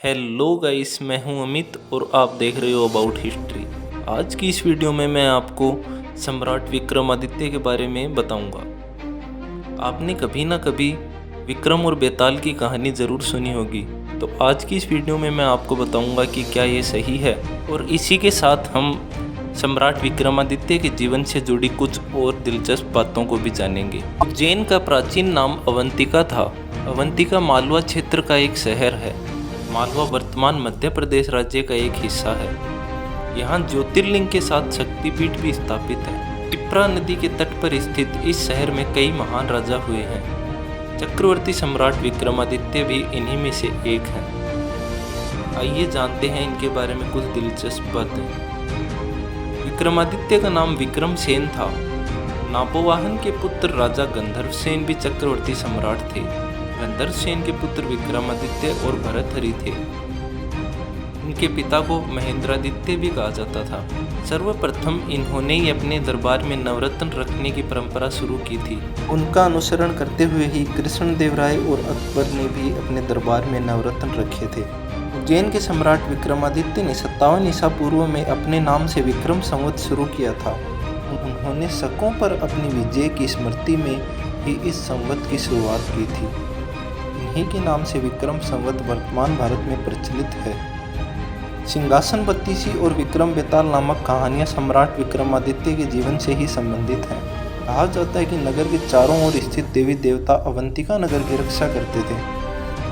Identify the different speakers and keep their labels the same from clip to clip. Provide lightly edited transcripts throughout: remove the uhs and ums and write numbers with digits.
Speaker 1: Hello guys, मैं हूं अमित और आप देख रहे हो अबाउट हिस्ट्री। आज की इस वीडियो में मैं आपको सम्राट विक्रमादित्य के बारे में बताऊंगा। आपने कभी ना कभी विक्रम और बेताल की कहानी ज़रूर सुनी होगी, तो आज की इस वीडियो में मैं आपको बताऊंगा कि क्या ये सही है। और इसी के साथ हम सम्राट विक्रमादित्य के जीवन से जुड़ी कुछ और दिलचस्प बातों को भी जानेंगे। उज्जैन का प्राचीन नाम अवंतिका था। अवंतिका मालवा क्षेत्र का एक शहर है। मालवा वर्तमान मध्य प्रदेश राज्य का एक हिस्सा है। यहाँ ज्योतिर्लिंग के साथ शक्तिपीठ भी स्थापित है। टिप्रा नदी के तट पर स्थित इस शहर में कई महान राजा हुए हैं। चक्रवर्ती सम्राट विक्रमादित्य भी इन्हीं में से एक हैं। आइए जानते हैं इनके बारे में कुछ दिलचस्प बातें। विक्रमादित्य का नाम विक्रम सेन था। नाबोवाहन के पुत्र राजा गंधर्व सेन भी चक्रवर्ती सम्राट थे। गंधर्व सेन के पुत्र विक्रमादित्य और भरतहरि थे। इनके पिता को महेंद्रादित्य भी कहा जाता था। सर्वप्रथम इन्होंने ही अपने दरबार में नवरत्न रखने की परंपरा शुरू की थी। उनका अनुसरण करते हुए ही कृष्णदेवराय और अकबर ने भी अपने दरबार में नवरत्न रखे थे। उज्जैन के सम्राट विक्रमादित्य ने 57 ईसा पूर्व में अपने नाम से विक्रम संवत शुरू किया था। उन्होंने शकों पर अपनी विजय की स्मृति में ही इस संवत की शुरुआत की थी। इन्हीं के नाम से विक्रम संवत वर्तमान भारत में प्रचलित है। सिंहासन बत्तीसी और विक्रम बेताल नामक कहानियां सम्राट विक्रमादित्य के जीवन से ही संबंधित हैं। कहा जाता है कि नगर के चारों ओर स्थित देवी देवता अवंतिका नगर की रक्षा करते थे।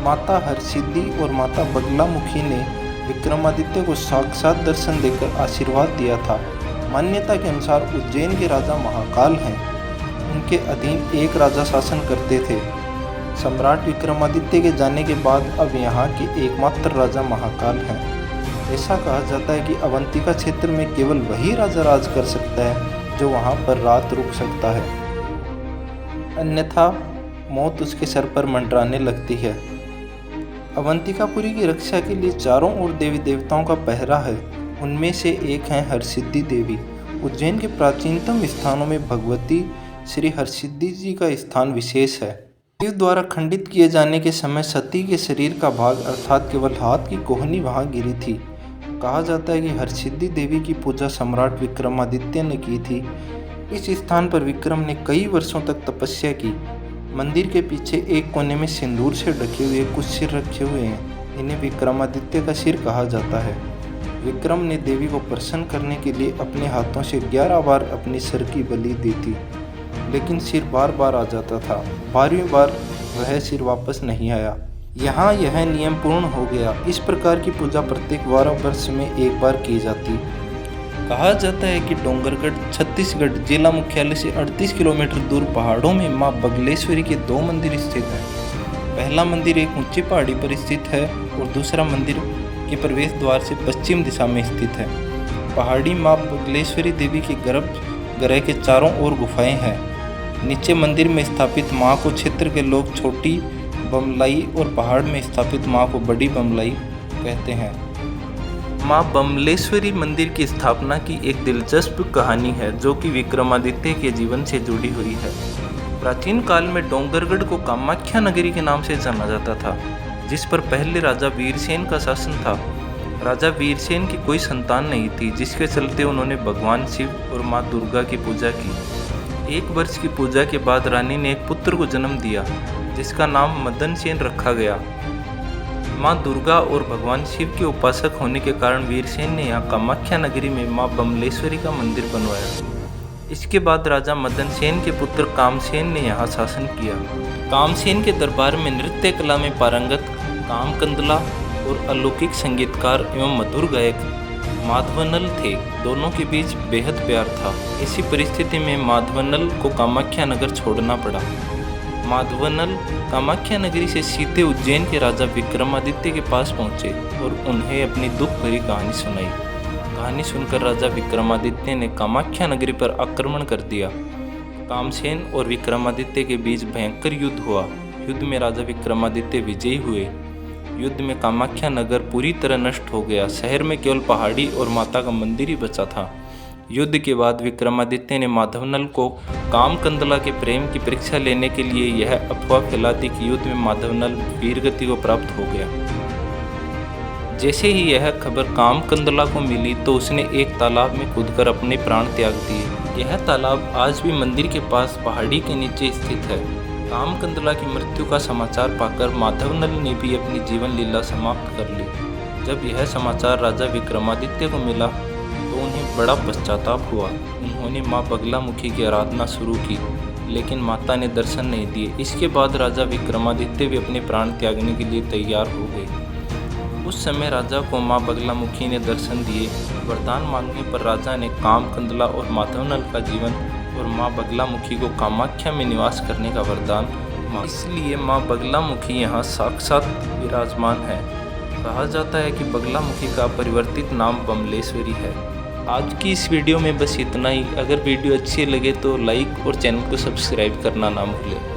Speaker 1: माता हरसिद्धि और माता बगलामुखी ने विक्रमादित्य को साक्षात दर्शन देकर आशीर्वाद दिया था। मान्यता के अनुसार उज्जैन के राजा महाकाल हैं। उनके अधीन एक राजा शासन करते थे। सम्राट विक्रमादित्य के जाने के बाद अब यहाँ के एकमात्र राजा महाकाल हैं। ऐसा कहा जाता है कि अवंतिका क्षेत्र में केवल वही राजा राज कर सकता है जो वहाँ पर रात रुक सकता है, अन्यथा मौत उसके सर पर मंडराने लगती है। अवंतिकापुरी की रक्षा के लिए चारों ओर देवी देवताओं का पहरा है। उनमें से एक हैं हरसिद्धि देवी। उज्जैन के प्राचीनतम स्थानों में भगवती श्री हरसिद्धि जी का स्थान विशेष है। शिव द्वारा खंडित किए जाने के समय सती के शरीर का भाग अर्थात केवल हाथ की कोहनी वहां गिरी थी। कहा जाता है कि हरसिद्धि देवी की पूजा सम्राट विक्रमादित्य ने की थी। इस स्थान पर विक्रम ने कई वर्षों तक तपस्या की। मंदिर के पीछे एक कोने में सिंदूर से ढके हुए कुछ सिर रखे हुए हैं। इन्हें विक्रमादित्य का सिर कहा जाता है। विक्रम ने देवी को प्रसन्न करने के लिए अपने हाथों से 11 बार अपनी सिर की बलि दी थी, लेकिन सिर बार बार आ जाता था। 12वीं बार वह सिर वापस नहीं आया। यहाँ यह नियम पूर्ण हो गया। इस प्रकार की पूजा प्रत्येक 12 वर्ष में एक बार की जाती। कहा जाता है कि डोंगरगढ़ छत्तीसगढ़ जिला मुख्यालय से 38 किलोमीटर दूर पहाड़ों में माँ बगलेश्वरी के 2 मंदिर स्थित हैं। पहला मंदिर एक ऊंची पहाड़ी पर स्थित है और दूसरा मंदिर के प्रवेश द्वार से पश्चिम दिशा में स्थित है। पहाड़ी माँ बगलेश्वरी देवी के गर्भगृह के चारों ओर गुफाएं हैं। नीचे मंदिर में स्थापित माँ को क्षेत्र के लोग छोटी बमलाई और पहाड़ में स्थापित माँ को बड़ी बमलाई कहते हैं। माँ बमलेश्वरी मंदिर की स्थापना की एक दिलचस्प कहानी है जो कि विक्रमादित्य के जीवन से जुड़ी हुई है। प्राचीन काल में डोंगरगढ़ को कामाख्या नगरी के नाम से जाना जाता था, जिस पर पहले राजा वीरसेन का शासन था। राजा वीरसेन की कोई संतान नहीं थी, जिसके चलते उन्होंने भगवान शिव और माँ दुर्गा की पूजा की। 1 वर्ष की पूजा के बाद रानी ने एक पुत्र को जन्म दिया, जिसका नाम मदन सेन रखा गया। माँ दुर्गा और भगवान शिव के उपासक होने के कारण वीरसेन ने यहाँ कामाख्या नगरी में माँ बमलेश्वरी का मंदिर बनवाया। इसके बाद राजा मदन सेन के पुत्र कामसेन ने यहाँ शासन किया। कामसेन के दरबार में नृत्य कला में पारंगत कामकंदला और अलौकिक संगीतकार एवं मधुर गायक माधवनल थे। दोनों के बीच बेहद प्यार था। इसी परिस्थिति में माधवनल को कामाख्या नगर छोड़ना पड़ा। माधवनल कामाख्या नगरी से सीधे उज्जैन के राजा विक्रमादित्य के पास पहुंचे और उन्हें अपनी दुख भरी कहानी सुनाई। कहानी सुनकर राजा विक्रमादित्य ने कामाख्या नगरी पर आक्रमण कर दिया। कामसेन और विक्रमादित्य के बीच भयंकर युद्ध हुआ। युद्ध में राजा विक्रमादित्य विजयी हुए। युद्ध में कामाख्या नगर पूरी तरह नष्ट हो गया। शहर में केवल पहाड़ी और माता का मंदिर ही बचा था। युद्ध के बाद विक्रमादित्य ने माधवनल को कामकंदला के प्रेम की परीक्षा लेने के लिए यह अफवाह फैला दी कि युद्ध में माधवनल वीरगति को प्राप्त हो गया। जैसे ही यह खबर कामकंदला को मिली तो उसने एक तालाब में कूदकर अपने प्राण त्याग दिए। यह तालाब आज भी मंदिर के पास पहाड़ी के नीचे स्थित है। कामकंदला की मृत्यु का समाचार पाकर माधवनल ने भी अपनी जीवन लीला समाप्त कर ली। जब यह समाचार राजा विक्रमादित्य को मिला तो उन्हें बड़ा पश्चाताप हुआ। उन्होंने माँ बगलामुखी की आराधना शुरू की, लेकिन माता ने दर्शन नहीं दिए। इसके बाद राजा विक्रमादित्य भी अपने प्राण त्यागने के लिए तैयार हो गए। उस समय राजा को माँ बगलामुखी ने दर्शन दिए। वरदान मांगने पर राजा ने कामकंदला और माधवनल का जीवन और माँ बगलामुखी को कामाख्या में निवास करने का वरदान मांगा। इसलिए माँ बगलामुखी यहाँ साक्षात विराजमान है। कहा जाता है कि बगलामुखी का परिवर्तित नाम बमलेश्वरी है। आज की इस वीडियो में बस इतना ही। अगर वीडियो अच्छी लगे तो लाइक और चैनल को सब्सक्राइब करना ना भूलें।